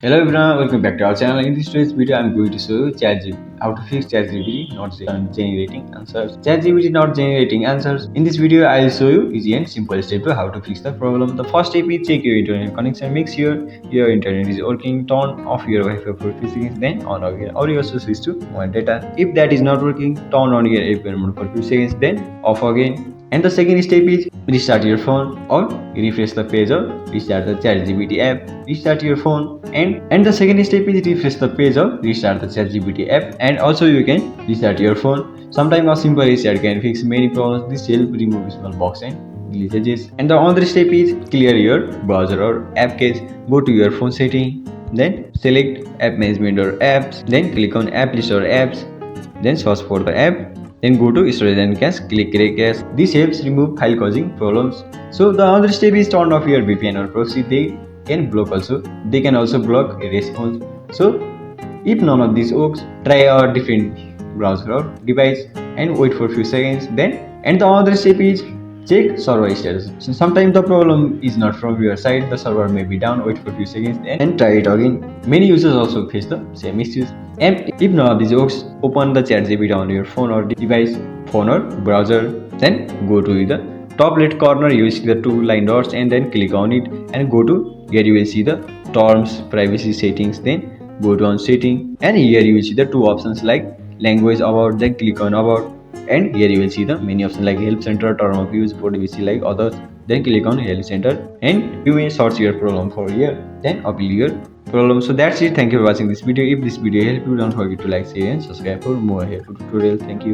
Hello everyone, welcome back to our channel. In this today's video, I'm going to show you how to fix ChatGPT not generating answers. ChatGPT not generating answers. In this video, I'll show you easy and simple step to how to fix the problem. The first step is check your internet connection. Make sure your internet is working. Turn off your Wi-Fi for few seconds, then on again, or you also switch to mobile data. If that is not working, turn on your airplane mode for few seconds, then off again. And the second step is restart your phone or refresh the page or restart the ChatGPT app. Restart your phone and the second step is refresh the page or restart the ChatGPT app, and also you can restart your phone. Sometimes a simple restart can fix many problems. This help remove small bugs and glitches. And the another step is clear your browser or app cache. Go to your phone setting, then select app management or apps, then click on app list or apps, then search for the app, then go to storage and cache, click cache. This helps remove file causing problems. So the other step is turn off your VPN or proxy. They can also block a response. So if none of these works, try a different browser or device and wait for a few seconds. And the other step is check server status. So sometimes the problem is not from your side, the server may be down. Wait for a few seconds and try it again. Many users also face the same issues. And if none of these works, open the ChatGPT on your phone or device, phone or browser. Then go to the top left corner. You will see the two line dots, and then click on it and go to here. You will see the terms, privacy settings. Then go to on setting, and here you will see the two options like language about. Then click on about, and here you will see the many options like help center, term of use, privacy like others. Then click on help center and you may search your problem for here, then appeal your problem. So that's it. Thank you for watching this video. If this video helped you, don't forget to like, share and subscribe for more helpful tutorials. Thank you.